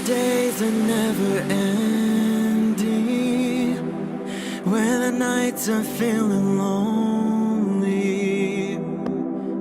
the days are never ending, when the nights are feeling lonely,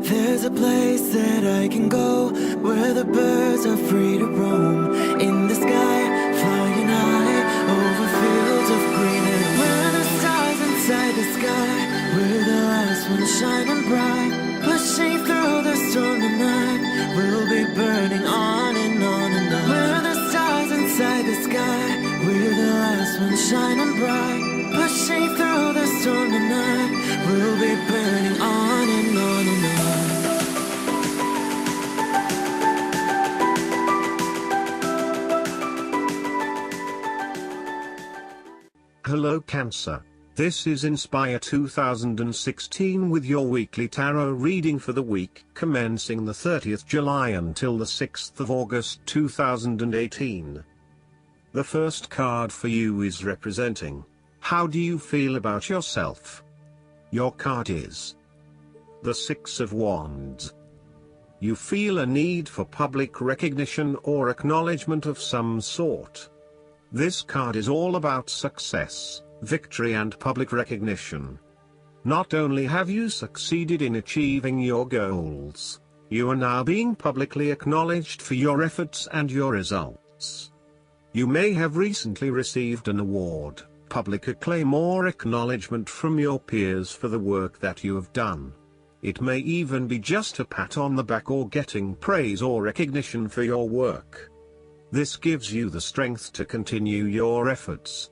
there's a place that I can go, where the birds are free to roam, in the sky, flying high, over fields of green, and where the stars inside the sky, we're the last ones shining bright, pushing through the storm tonight, we'll be burning on and on and on. We're the stars inside the sky, we're the last ones shining bright, pushing through the storm tonight, we'll be burning on and on and on. Hello Cancer. This is Inspire 2016 with your weekly tarot reading for the week commencing the 30th July until the 6th of August 2018. The first card for you is representing, how do you feel about yourself? Your card is the Six of Wands. You feel a need for public recognition or acknowledgement of some sort. This card is all about success, victory and public recognition. Not only have you succeeded in achieving your goals, you are now being publicly acknowledged for your efforts and your results. You may have recently received an award, public acclaim or acknowledgement from your peers for the work that you have done. It may even be just a pat on the back or getting praise or recognition for your work. This gives you the strength to continue your efforts.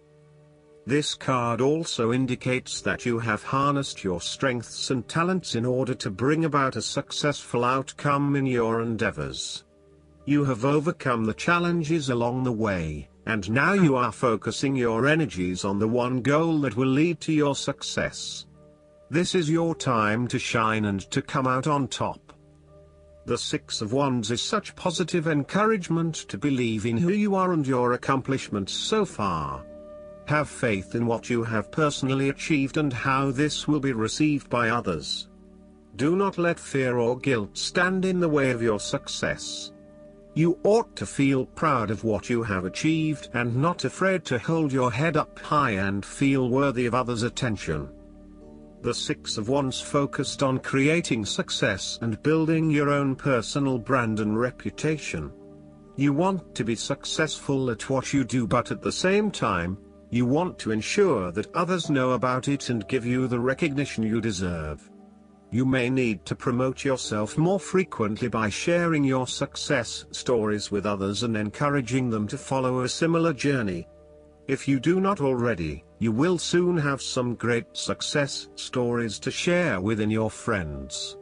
This card also indicates that you have harnessed your strengths and talents in order to bring about a successful outcome in your endeavors. You have overcome the challenges along the way, and now you are focusing your energies on the one goal that will lead to your success. This is your time to shine and to come out on top. The Six of Wands is such positive encouragement to believe in who you are and your accomplishments so far. Have faith in what you have personally achieved and how this will be received by others. Do not let fear or guilt stand in the way of your success. You ought to feel proud of what you have achieved and not afraid to hold your head up high and feel worthy of others' attention. The Six of Wands focused on creating success and building your own personal brand and reputation. You want to be successful at what you do, but at the same time, you want to ensure that others know about it and give you the recognition you deserve. You may need to promote yourself more frequently by sharing your success stories with others and encouraging them to follow a similar journey. If you do not already, you will soon have some great success stories to share within your friends.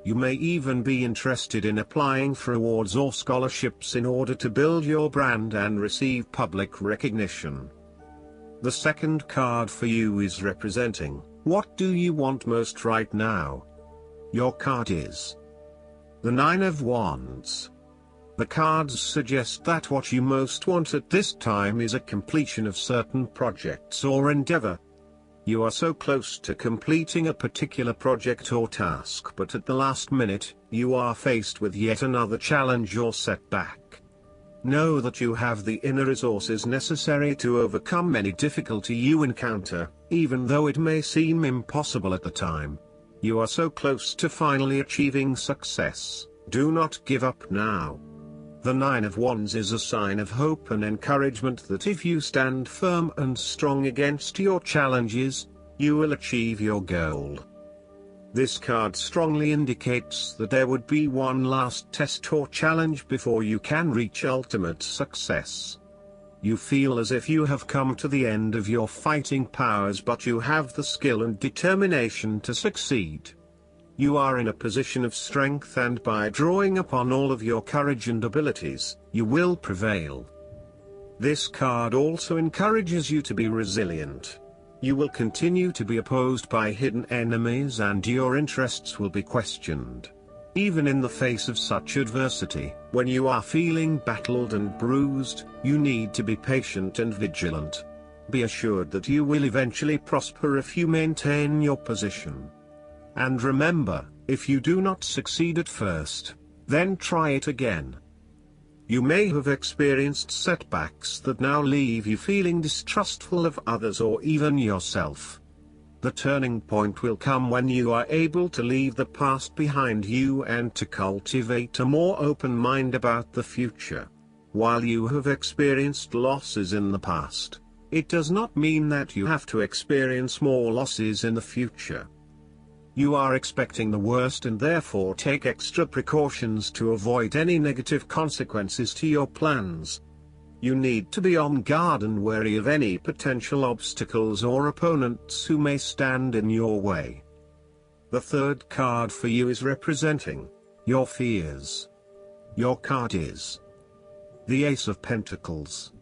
You may even be interested in applying for awards or scholarships in order to build your brand and receive public recognition. The second card for you is representing, what do you want most right now? Your card is the Nine of Wands. The cards suggest that what you most want at this time is a completion of certain projects or endeavor. You are so close to completing a particular project or task, but at the last minute, you are faced with yet another challenge or setback. Know that you have the inner resources necessary to overcome any difficulty you encounter, even though it may seem impossible at the time. You are so close to finally achieving success. Do not give up now. The Nine of Wands is a sign of hope and encouragement that if you stand firm and strong against your challenges, you will achieve your goal. This card strongly indicates that there would be one last test or challenge before you can reach ultimate success. You feel as if you have come to the end of your fighting powers, but you have the skill and determination to succeed. You are in a position of strength, and by drawing upon all of your courage and abilities, you will prevail. This card also encourages you to be resilient. You will continue to be opposed by hidden enemies and your interests will be questioned. Even in the face of such adversity, when you are feeling battled and bruised, you need to be patient and vigilant. Be assured that you will eventually prosper if you maintain your position. And remember, if you do not succeed at first, then try it again. You may have experienced setbacks that now leave you feeling distrustful of others or even yourself. The turning point will come when you are able to leave the past behind you and to cultivate a more open mind about the future. While you have experienced losses in the past, it does not mean that you have to experience more losses in the future. You are expecting the worst and therefore take extra precautions to avoid any negative consequences to your plans. You need to be on guard and wary of any potential obstacles or opponents who may stand in your way. The third card for you is representing your fears. Your card is the Ace of Pentacles.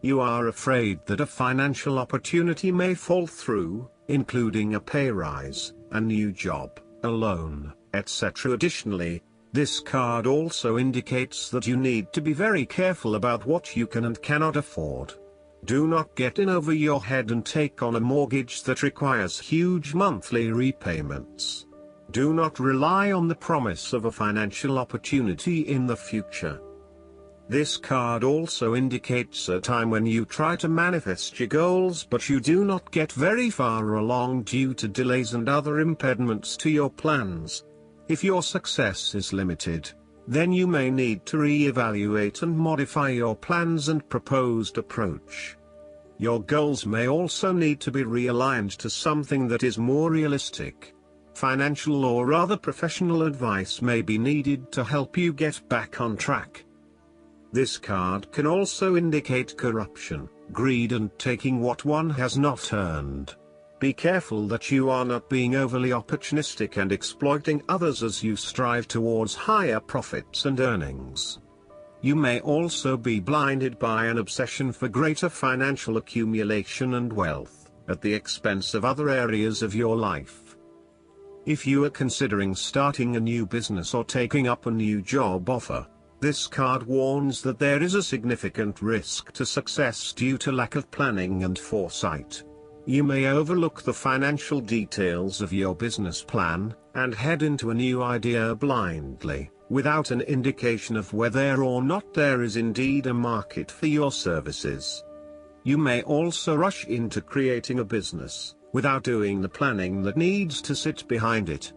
You are afraid that a financial opportunity may fall through, including a pay rise, a new job, a loan, etc. Additionally, this card also indicates that you need to be very careful about what you can and cannot afford. Do not get in over your head and take on a mortgage that requires huge monthly repayments. Do not rely on the promise of a financial opportunity in the future. This card also indicates a time when you try to manifest your goals but you do not get very far along due to delays and other impediments to your plans. If your success is limited, then you may need to re-evaluate and modify your plans and proposed approach. Your goals may also need to be realigned to something that is more realistic. Financial or other professional advice may be needed to help you get back on track. This card can also indicate corruption, greed and taking what one has not earned. Be careful that you are not being overly opportunistic and exploiting others as you strive towards higher profits and earnings. You may also be blinded by an obsession for greater financial accumulation and wealth, at the expense of other areas of your life. If you are considering starting a new business or taking up a new job offer, this card warns that there is a significant risk to success due to lack of planning and foresight. You may overlook the financial details of your business plan, and head into a new idea blindly, without an indication of whether or not there is indeed a market for your services. You may also rush into creating a business, without doing the planning that needs to sit behind it.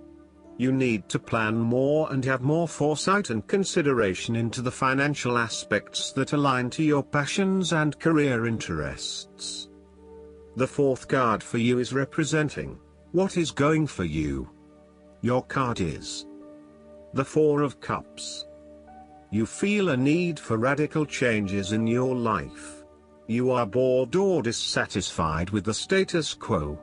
You need to plan more and have more foresight and consideration into the financial aspects that align to your passions and career interests. The fourth card for you is representing what is going for you. Your card is the Four of Cups. You feel a need for radical changes in your life. You are bored or dissatisfied with the status quo.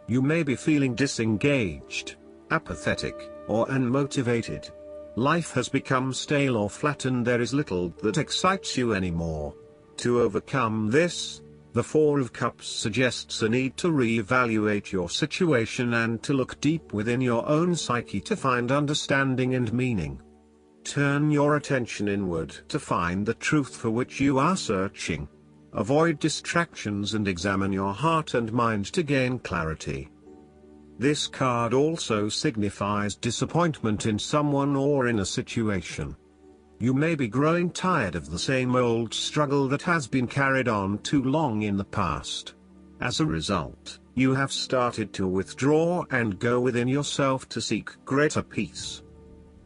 You may be feeling disengaged, apathetic, or unmotivated. Life has become stale or flat and there is little that excites you anymore. To overcome this, the Four of Cups suggests a need to re-evaluate your situation and to look deep within your own psyche to find understanding and meaning. Turn your attention inward to find the truth for which you are searching. Avoid distractions and examine your heart and mind to gain clarity. This card also signifies disappointment in someone or in a situation. You may be growing tired of the same old struggle that has been carried on too long in the past. As a result, you have started to withdraw and go within yourself to seek greater peace.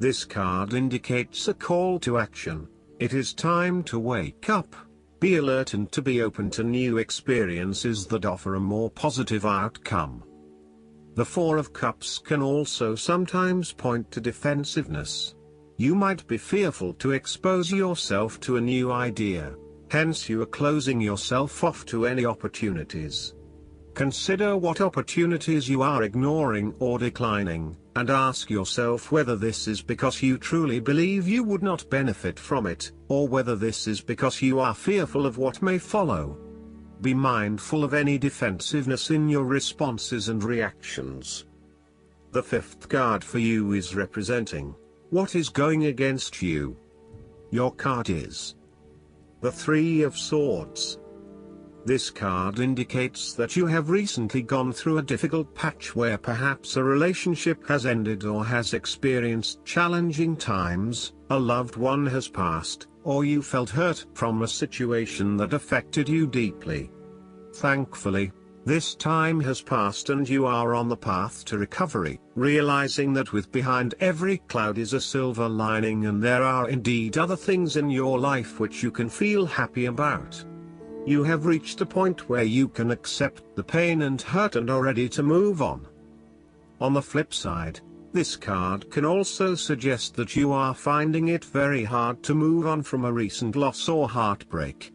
This card indicates a call to action. It is time to wake up, be alert and to be open to new experiences that offer a more positive outcome. The Four of Cups can also sometimes point to defensiveness. You might be fearful to expose yourself to a new idea, hence you are closing yourself off to any opportunities. Consider what opportunities you are ignoring or declining, and ask yourself whether this is because you truly believe you would not benefit from it, or whether this is because you are fearful of what may follow. Be mindful of any defensiveness in your responses and reactions. The fifth card for you is representing what is going against you. Your card is the Three of Swords. This card indicates that you have recently gone through a difficult patch where perhaps a relationship has ended or has experienced challenging times, a loved one has passed, or you felt hurt from a situation that affected you deeply. Thankfully, this time has passed and you are on the path to recovery, realizing that with behind every cloud is a silver lining and there are indeed other things in your life which you can feel happy about. You have reached a point where you can accept the pain and hurt and are ready to move on. On the flip side, this card can also suggest that you are finding it very hard to move on from a recent loss or heartbreak.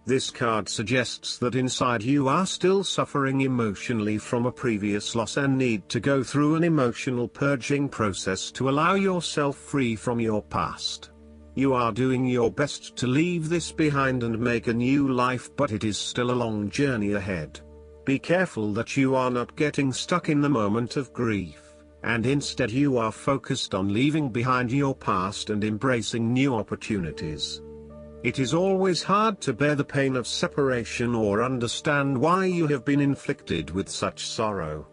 This card suggests that inside you are still suffering emotionally from a previous loss and need to go through an emotional purging process to allow yourself free from your past. You are doing your best to leave this behind and make a new life, but it is still a long journey ahead. Be careful that you are not getting stuck in the moment of grief, and instead you are focused on leaving behind your past and embracing new opportunities. It is always hard to bear the pain of separation or understand why you have been inflicted with such sorrow.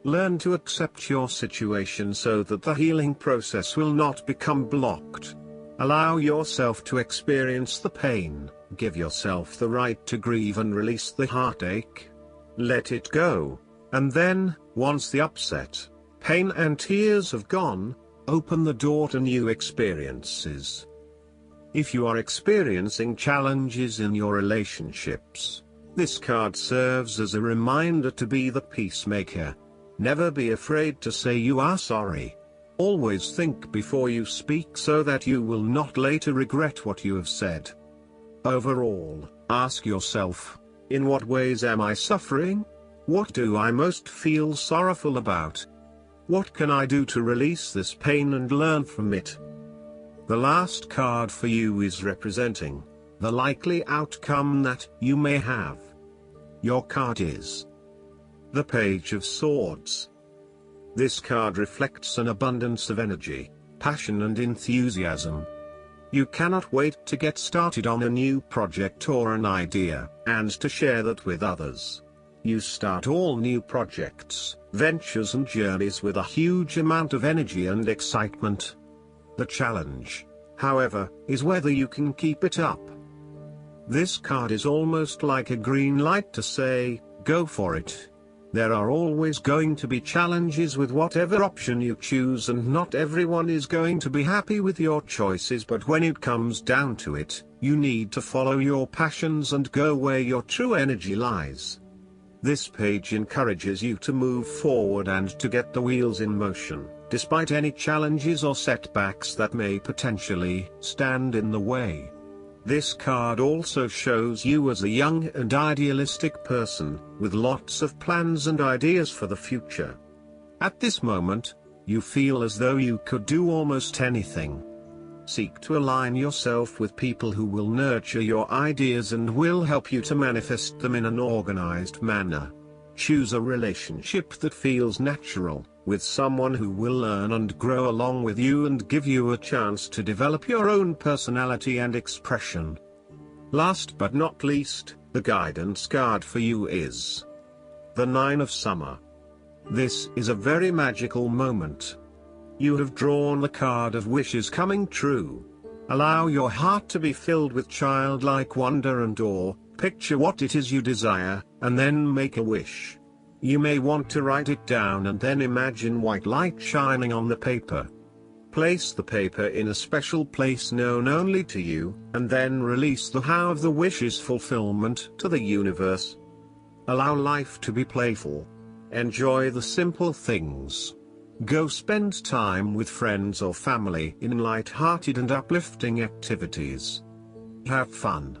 Learn to accept your situation so that the healing process will not become blocked. Allow yourself to experience the pain, give yourself the right to grieve and release the heartache. Let it go, and then, once the upset, pain and tears have gone, open the door to new experiences. If you are experiencing challenges in your relationships, this card serves as a reminder to be the peacemaker. Never be afraid to say you are sorry. Always think before you speak so that you will not later regret what you have said. Overall, ask yourself, in what ways am I suffering? What do I most feel sorrowful about? What can I do to release this pain and learn from it? The last card for you is representing the likely outcome that you may have. Your card is the Page of Swords. This card reflects an abundance of energy, passion and enthusiasm. You cannot wait to get started on a new project or an idea, and to share that with others. You start all new projects, ventures and journeys with a huge amount of energy and excitement. The challenge, however, is whether you can keep it up. This card is almost like a green light to say, go for it. There are always going to be challenges with whatever option you choose, and not everyone is going to be happy with your choices, but when it comes down to it, you need to follow your passions and go where your true energy lies. This page encourages you to move forward and to get the wheels in motion, despite any challenges or setbacks that may potentially stand in the way. This card also shows you as a young and idealistic person, with lots of plans and ideas for the future. At this moment, you feel as though you could do almost anything. Seek to align yourself with people who will nurture your ideas and will help you to manifest them in an organized manner. Choose a relationship that feels natural, with someone who will learn and grow along with you and give you a chance to develop your own personality and expression. Last but not least, the guidance card for you is the Nine of Summer. This is a very magical moment. You have drawn the card of wishes coming true. Allow your heart to be filled with childlike wonder and awe. Picture what it is you desire, and then make a wish. You may want to write it down and then imagine white light shining on the paper. Place the paper in a special place known only to you, and then release the how of the wish's fulfillment to the universe. Allow life to be playful. Enjoy the simple things. Go spend time with friends or family in light-hearted and uplifting activities. Have fun.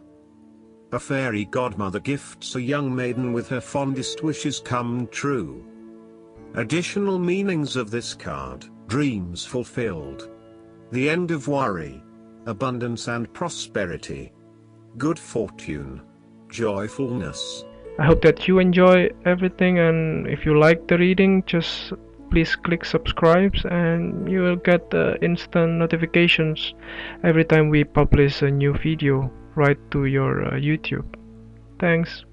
A fairy godmother gifts a young maiden with her fondest wishes come true. Additional meanings of this card: dreams fulfilled, the end of worry, abundance and prosperity, good fortune, joyfulness. I hope that you enjoy everything, and if you like the reading, just please click subscribe and you will get instant notifications every time we publish a new video right to your YouTube. Thanks.